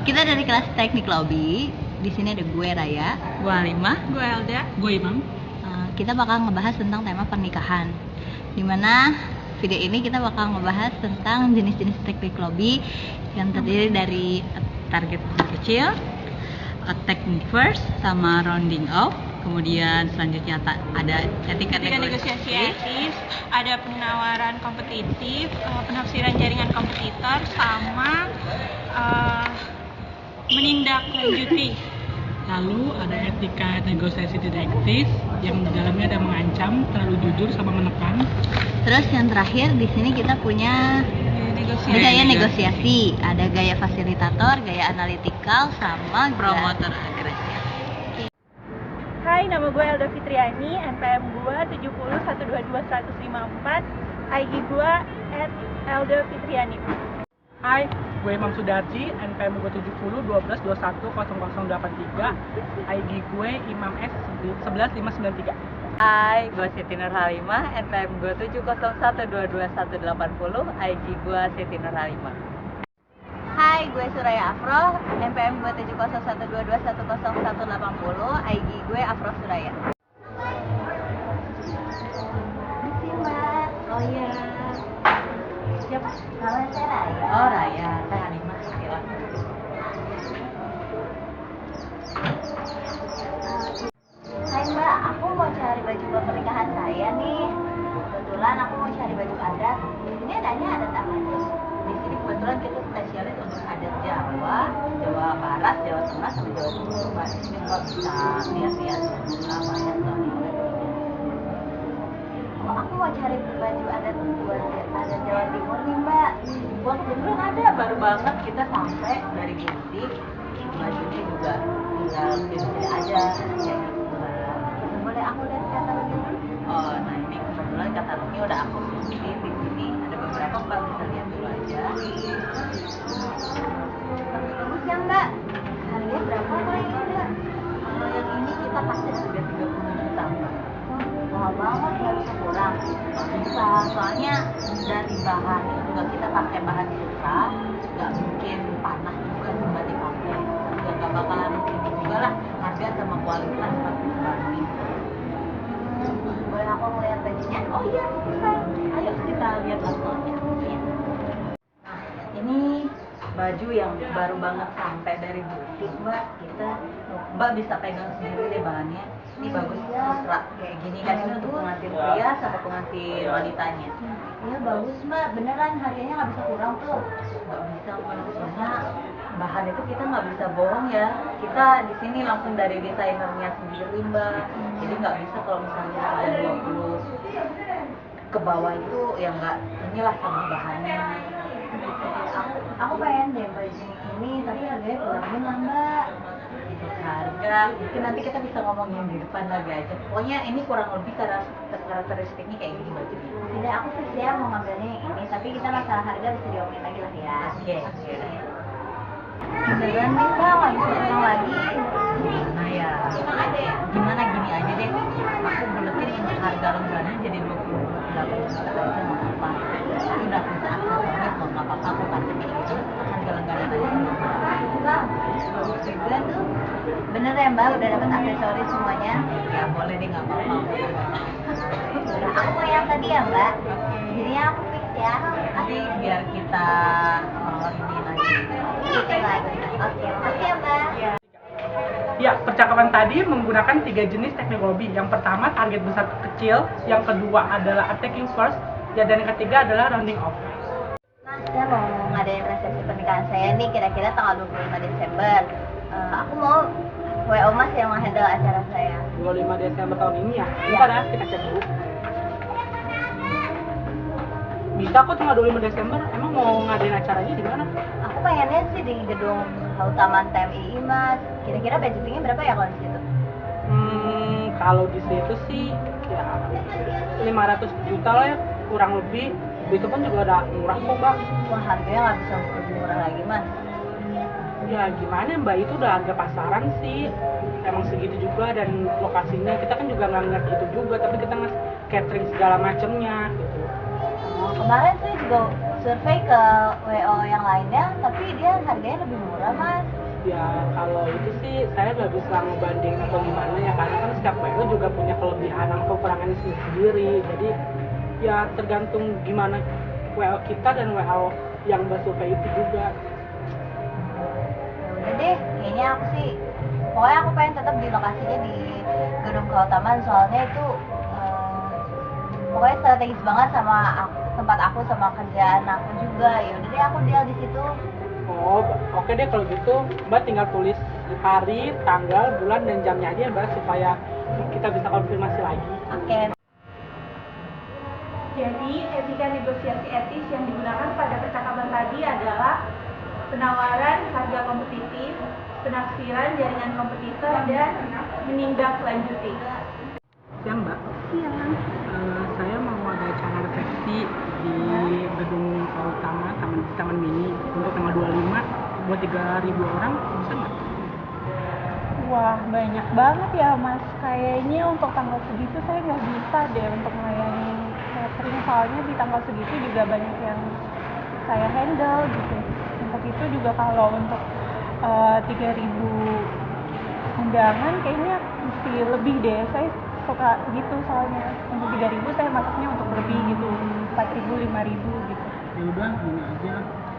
Kita dari kelas teknik lobby. Di sini ada gue Raya, gue Halimah, gue Elda, gue Imam. Kita bakal ngebahas tentang tema pernikahan. Dimana video ini kita bakal ngebahas tentang jenis-jenis teknik lobby yang terdiri dari target kecil, technique first, sama rounding off. Kemudian selanjutnya ada etika negosiasi etis, ada penawaran kompetitif, penafsiran jaringan kompetitor, sama menindaklanjuti. Lalu ada etika negosiasi tidak etis yang di dalamnya ada mengancam, terlalu jujur sama menekan. Terus yang terakhir di sini kita punya gaya negosiasi, ada gaya fasilitator, gaya analitikal, sama promotor agresif. Hai, nama gue Elda Fitriani, NPM gue 70122-154, IG gue @eldafitriani. Hai, gue Imam Sudarji, NPM gue 70 12 21 0083, IG gue Imam S 11593. Hai, gue Siti Nur Halimah, NPM gue 701222180, IG gue Siti Nur Halimah. Hai, gue Suraya Afro, NPM gue 70122100180, IG gue Afro Suraya. Masih Mbak, oh iya. Siapa? Nama saya Raya. Oh Raya, saya Halimah. Hai Mbak, aku mau cari baju buat pernikahan saya nih. Kebetulan aku mau cari baju adat. Di sini adanya adat apa sih? Di sini kebetulan kita spesialis untuk adat Jawa, Jawa Barat, Jawa Tengah, sama Jawa Timur. Mbak, di sini Mbak bisa lihat-lihat apa adat kami. Oh, aku mau cari baju adat buat adat Jawa Timur nih Mbak. Wah, kebetulan ada, baru banget kita sampai dari butik. Bajunya juga tinggal pilih aja kayak gitu Mbak. Boleh aku lihat katalognya dulu? Oh, nah ini kebetulan katalognya udah aku pilih di sini. Ada beberapa Mbak bisa lihat dulu aja. Bagus ya Mbak. Harganya berapa Mbak yang ada? Kalau yang ini kita pasti harga 30 juta Mbak. Mahal banget, nggak bisa kurang. Nggak bisa, soalnya dari bahan juga kita pakai bahan kita, nggak mungkin panas juga Mbak dipakai. Nggak bakalan ini juga lah, harga sama kualitas pasti sebanding. Boleh aku ngeliat bajunya? Oh iya, bisa. Ayo kita lihat langsungnya. Ya. Nah, ini baju yang baru banget sampai dari butik Mbak. Mbak bisa pegang sendiri deh bahannya. Ini bagus mesra kayak gini kan, ini untuk pengantin pria sama pengantin wanitanya. Iya bagus Mbak, beneran harganya nggak bisa kurang tuh. Nggak bisa Mbak, soalnya bahan itu kita nggak bisa bohong ya. Kita di sini langsung dari desainernya sendiri Mbak. Jadi nggak bisa kalau misalnya harga 20 ke bawah itu ya nggak, inilah sama bahannya. Aku pengen deh baju ini, tapi harganya kurangin lah Mbak. Harga, mungkin nanti kita bisa ngomongin di depan lagi aja. Pokoknya ini kurang lebih karakteristiknya kayak gini bajunya. Tidak, aku sih siap mau ngambilnya yang ini, tapi kita masalah harga bisa diomongin lagi lah ya. Oke. Beneran nih Mbak, nggak bisa kurang lagi. Nah ya, gimana gini aja deh. Aku buletin untuk harga lenggannya jadi 28 juta aja nggak apa-apa. Udah bisa aksesoris kok, nggak apa-apa aku kasih kayak gitu. Harga lenggannya aja sama Mbak. Bagus juga tuh. Bener ya Mbak, udah dapat aksesoris semuanya? Ya boleh deh, nggak apa-apa. Udah, aku mau yang tadi ya Mbak. Jadinya aku fix ya. Nanti biar kita ini lagi. Oke, makasih ya Mbak. Ya, percakapan tadi menggunakan 3 jenis teknik lobby. Yang pertama target besar kecil, yang kedua adalah attacking first, dan yang ketiga adalah rounding off. Nah, saya mau ngadain resepsi pernikahan saya nih kira-kira tanggal 25 Desember. Aku mau WO Mas yang menghandle acara saya. 25 Desember tahun ini ya? Iya. Bentar ya, kita cek dulu. Bisa kok tanggal 25 Desember, emang mau ngadain acaranya di mana? Aku pengennya sih di gedung utama TMI Mas. Kira-kira budgetingnya berapa ya kalau di situ? Kalau di situ sih ya 500 juta lah ya, kurang lebih. Itu pun juga udah murah kok Mbak. Wah, harganya nggak bisa lebih murah lagi Mas. Ya gimana Mbak, itu udah harga pasaran sih. Emang segitu juga, dan lokasinya kita kan juga nggak ngerti itu juga, tapi kita ngasih catering segala macemnya gitu. Kemarin saya juga survei ke WO yang lainnya, tapi dia harganya lebih murah mas. Ya kalau itu sih saya nggak bisa ngebanding atau gimana ya, karena kan setiap WO juga punya kelebihan dan kekurangannya sendiri. Jadi ya tergantung gimana WO kita dan WO yang bersurvei itu juga. Ya udah deh, kayaknya aku sih, pokoknya aku pengen tetap di lokasinya di Gedung Keutamaan, soalnya itu pokoknya strategis banget sama tempat aku sama kerjaan aku juga. Ya udah deh, aku deal di situ. Oh, oke deh kalau gitu Mbak tinggal tulis hari, tanggal, bulan, dan jamnya aja ya Mbak, supaya kita bisa konfirmasi lagi. Oke. Jadi, etika negosiasi etis yang digunakan pada percakapan tadi adalah penawaran harga kompetitif, penafsiran jaringan kompetitor, dan menindaklanjuti. Ya Mbak, saya mau ada acara resepsi di Gedung Utama Taman Mini untuk tanggal 25 buat 3.000 orang, bisa nggak? Wah, banyak banget ya mas. Kayaknya untuk tanggal segitu saya nggak bisa deh untuk melayani catering. Soalnya di tanggal segitu juga banyak yang saya handle gitu. Untuk itu juga kalau untuk 3.000 undangan kayaknya mesti lebih deh. Saya suka gitu soalnya. Untuk 3.000 saya masaknya untuk lebih gitu. 4.000, 5.000 gitu. Ya udah gini aja,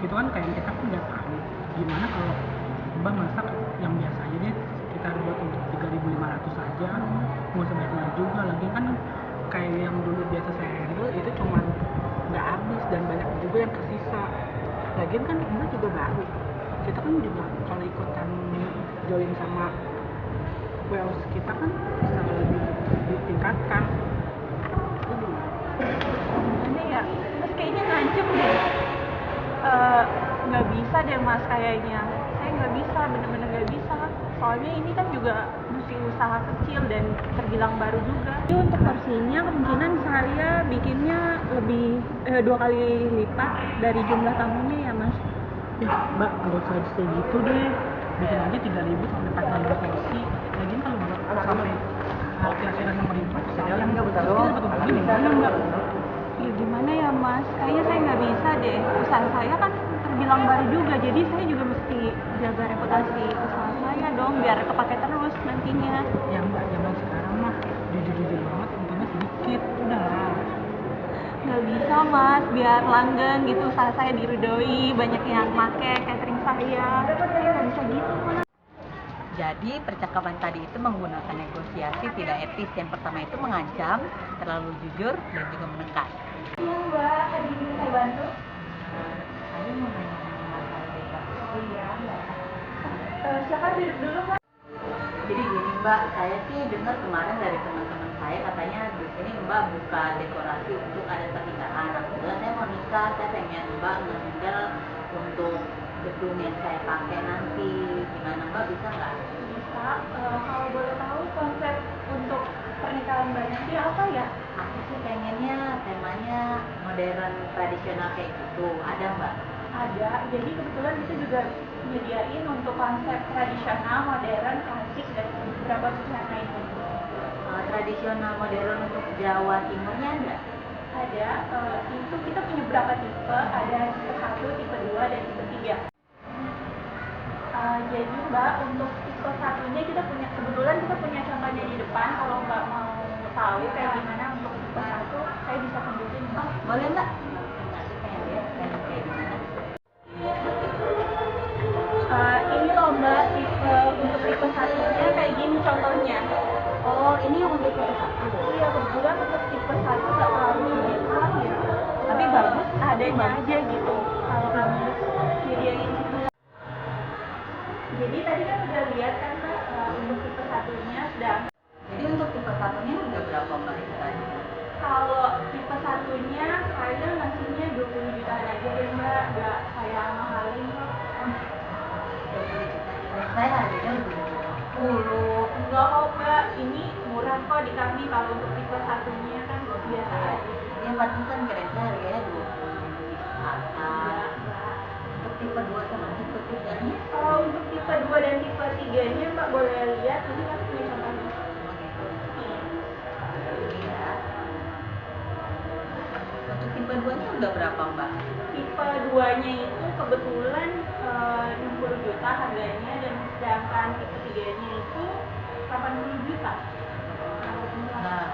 itu kan kayak kita kan nggak tahu gimana kalau Mbak masak yang biasa aja deh, kita buat untuk 3.500 aja, nggak usah banyak juga. Lagi kan kayak yang dulu biasa saya handle itu cuman nggak habis dan banyak juga yang tersisa. Lagian kan Mbak juga baru, kita kan juga kalau ikutan join sama wells kita kan bisa lebih ditingkatkan. Itu gimana? Gimana ya? Mas kayaknya ngancem deh. Nggak bisa deh mas kayaknya. Saya nggak bisa, bener-bener nggak bisa. Soalnya ini kan juga masih usaha kecil dan terbilang baru juga. Jadi untuk porsinya kemungkinan saya bikinnya lebih 2 kali lipat dari jumlah tamunya ya mas. Ya Mbak, nggak usah segitu deh, bikin aja 3.000 sampai 4.000 porsi. Lagian kalau Mbak sampai kira-kira 6.000 saya yang nggak besar doang, gimana Mbak? Ya gimana ya mas, kayaknya saya nggak bisa deh. Usaha saya kan terbilang baru juga, jadi saya juga mesti jaga reputasi usaha saya dong, biar kepake terus nantinya. Ya Mbak, zaman sekarang mah jujur-jujur banget, untungnya sedikit, udah lah. Nggak bisa mas, biar langgeng gitu usaha saya diridoi, banyak yang make catering saya. Saya nggak bisa gitu mas. Jadi percakapan tadi itu menggunakan negosiasi tidak etis. Yang pertama itu mengancam, terlalu jujur, dan juga menekan. Iya mbak, tadi bisa saya bantu? Saya mau nanya masalah bebas. Iya mbak. Silakan duduk dulu mbak. Jadi gini Mbak, saya sih dengar kemarin dari teman-teman saya katanya di sini Mbak buka dekorasi untuk ada pernikahan. Nah, kebetulan saya mau nikah, saya pengen Mbak nge-handle untuk gedung yang saya pakai nanti. Gimana Mbak, bisa nggak? Bisa, kalau boleh tahu konsep untuk pernikahan mbak nanti apa ya? Aku sih pengennya temanya modern tradisional kayak gitu. Ada Mbak? Ada, jadi kebetulan kita juga menyediain untuk konsep tradisional, modern, klasik, dan beberapa busana itu. Tradisional modern untuk Jawa Timurnya ada? Ada, itu kita punya berapa tipe, ada tipe 1, tipe 2, dan tipe 3. Jadi mbak, untuk tipe satunya kita punya, kebetulan kita punya contohnya di depan. Kalau mbak mau tahu kayak gimana untuk tipe 1, saya bisa tunjukin mbak. Boleh Mbak? Nanti pengen lihat kayak gimana. Ini loh mbak, untuk tipe satunya kayak gini contohnya. Oh, ini yang untuk tipe 1. Iya, kebetulan untuk tipe 1 nggak terlalu mahal ya, tapi bagus adanya aja gitu kalau kamu nyediain gitu. Jadi tadi kan udah lihat kan mbak, untuk tipe satunya sudah. Jadi untuk tipe satunya udah berapa Mbak itu tadi? Kalau tipe satunya saya ngasihnya 20 jutaan aja deh mbak, nggak saya mahalin kok. 20 juta. Saya harganya lebih murah. Enggak kok mbak, ini murah kok di kami. Kalau untuk tipe satunya kan biasa aja. Yang pantesan kira-kira harganya 20 atas. Enggak mbak. Untuk tipe 2 sama tipe 3-nya? Kalau untuk tipe 2 dan tipe 3-nya mbak boleh lihat, ini kan punya contohnya. Oh gitu. Iya. Ini ya. Untuk tipe 2-nya udah berapa Mbak? Tipe 2-nya itu kebetulan harganya, dan sedangkan tipe 3-nya itu 80 juta. Nah,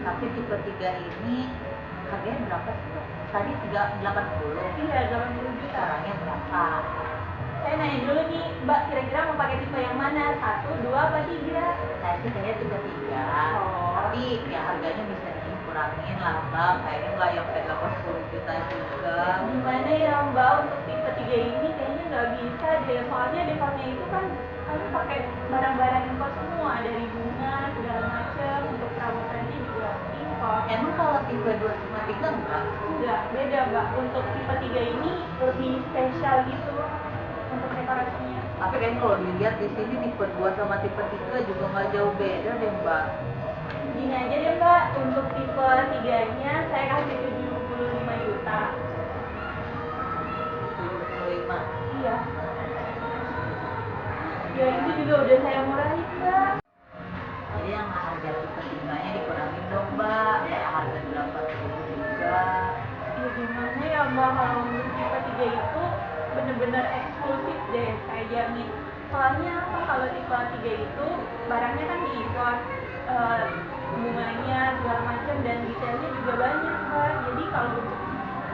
tapi tipe 3 ini harganya berapa sih, Mbak? Tadi 380. Iya, 80 juta. Orangnya berapa? Saya nanya dulu nih, Mbak, kira-kira mau pakai tipe yang mana? 1, 2, apa 3? Saya sih kayaknya tipe 3. Oh. Tapi ya harganya bisa dikurangin lah, Mbak. Kayaknya nggak yang kayak 80 juta juga. Gimana ya Mbak, untuk tipe 3 ini kayaknya nggak bisa deh. Soalnya dekornya itu kan kami pakai barang-barang impor semua, dari bunga, segala macam. Untuk perabotannya juga impor. Emang kalau tipe 253 enggak? Enggak, beda Mbak. Untuk tipe 3 ini lebih spesial gitu untuk dekorasinya. Tapi kan kalau dilihat di sini tipe 2 sama tipe 3 juga nggak jauh beda deh, Mbak. Gini aja deh Mbak, untuk tipe 3-nya saya kasih 75 juta. 75. Iya. Ya itu juga udah saya murahin Mbak. Jadi yang harga tipe 3-nya dikurangin dong, Mbak. Kayak harga 80 juga. Ya gimana ya Mbak, kalau untuk tipe 3 itu bener-bener eksklusif deh, saya jamin. Soalnya apa, kalau tipe 3 itu barangnya kan diimpor, bunganya segala macam, dan detailnya juga banyak Mbak. Jadi kalau untuk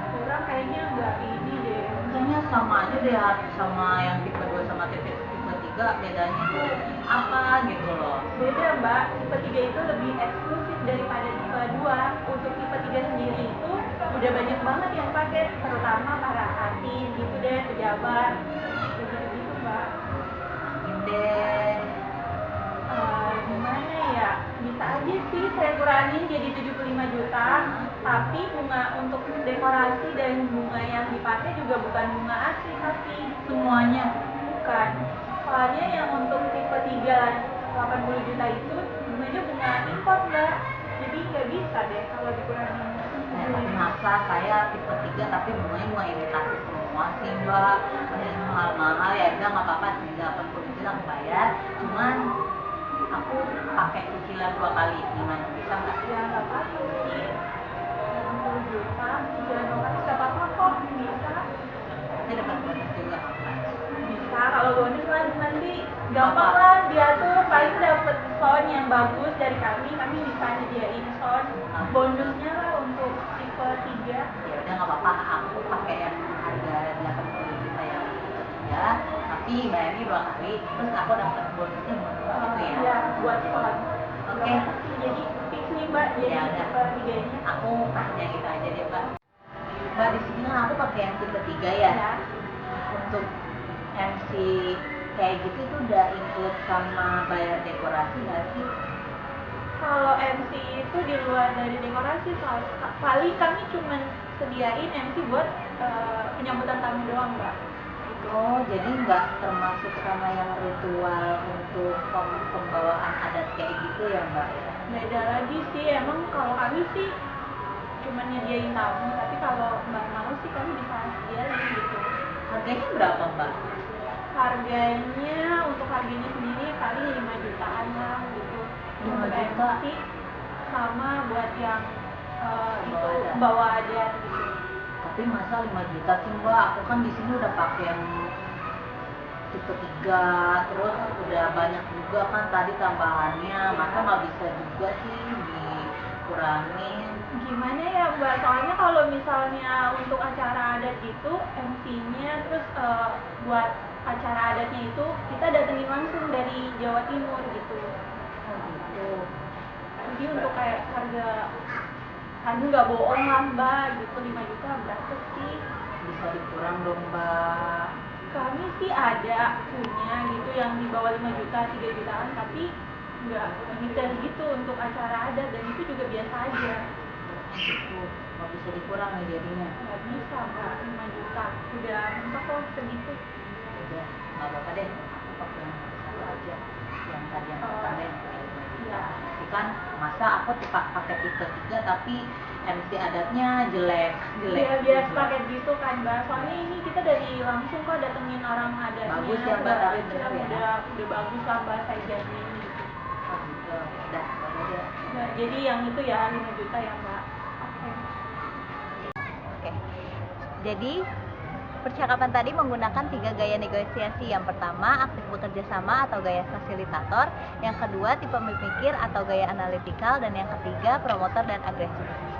kurang kayaknya nggak ini deh. Kayaknya sama aja deh sama yang tipe 2 sama tipe 3, bedanya tuh apa gitu loh. Beda Mbak, tipe 3 itu lebih eksklusif daripada tipe 2. Untuk tipe 3 sendiri itu udah banyak banget yang pakai, terutama para artis gitu deh, pejabat, gitu Mbak. Deh. Gimana ya, bisa aja sih saya kurangin jadi 75 juta, tapi bunga untuk dekorasi dan bunga yang dipakai juga bukan bunga asli, tapi Semuanya. bukan. Soalnya yang untuk tipe 3 80 juta itu bunganya bunga impor Mbak, jadi nggak bisa deh kalau dikurangin. Tapi masa saya tipe 3 tapi bunganya bunga imitasi semua sih, Mbak. Ada yang mahal-mahal ya udah nggak apa-apa, 80 juta aku bayar. Cuman aku pakai cicilan 2 kali, gimana, bisa nggak? Ya nggak apa-apa sih, 80 juta jangan lupa, nggak apa-apa kok, bisa. Saya dapat bonus juga kan? Bisa, kalau bonus lah nanti gampang lah diatur, paling dapet sound yang bagus dari kami bisa nyediain sound bonusnya lah untuk tipe 3. Ya udah nggak apa-apa, aku pakai yang harga 80 juta yang ya, tapi bayarnya 2 kali, terus aku dapat bonusnya bonus gitu ya. Ya, buat sound. Oke. Jadi fix nih Mbak, jadi Ya udah. tipe 3-nya. Aku pakai yang itu aja deh, Mbak. Mbak, di sini kan aku pakai yang tipe 3 ya. Ya. Untuk MC kayak gitu itu udah include sama bayar dekorasi nggak sih? Kalau MC itu di luar dari dekorasi, paling kami cuman sediain MC buat penyambutan tamu doang Mbak. Oh, jadi nggak termasuk sama yang ritual untuk pembawaan adat kayak gitu ya, Mbak ya? Beda lagi sih, emang kalau kami sih cuma nyediain tamu, tapi kalau Mbak mau sih kami bisa sediain gitu. Harganya berapa, Mbak? Harganya, untuk harganya sendiri paling 5 jutaan lah gitu. 5 Untuk juta? MC sama buat yang itu adat. bawa adat gitu. Tapi masa 5 juta sih, Mbak? Aku kan di sini udah pakai yang tipe 3, terus udah banyak juga kan tadi tambahannya, maka nggak bisa juga sih dikurangin. Gimana ya Mbak, soalnya kalau misalnya untuk acara adat itu MC-nya, terus buat acara adatnya itu kita datengin langsung dari Jawa Timur gitu. Oh gitu. Jadi untuk kayak harga nggak bohong lah Mbak, gitu 5 juta berapa sih? Bisa dikurang dong, Mbak. Kami sih ada punya gitu yang di bawah 5 juta, 3 jutaan, tapi nggak detail gitu untuk acara adat, dan itu juga biasa aja. Gitu, nggak bisa dikurang nih jadinya. Nggak bisa Mbak, 5 juta udah mentok kok segitu. Udah, nggak apa-apa deh. Aku pakai yang satu aja, yang tadi yang Oh. pertama yang Iya. kan masa aku pakai tipe 3 tapi MC adatnya jelek. Iya, biar paket gitu kan Mbak, soalnya ini kita dari langsung kok datengin orang adatnya. Bagus ya, Mbak, tapi segala bener macam, ya. udah bagus lah Mbak, saya jamin gitu. Oh gitu, udah, udah deh. Nah, jadi yang itu ya 5 juta ya Mbak. Oke. Oke. Jadi Percakapan tadi menggunakan 3 gaya negosiasi. Yang pertama, aktif bekerja sama atau gaya fasilitator. Yang kedua, tipe pemikir atau gaya analytical. Dan yang ketiga, promotor dan agresif.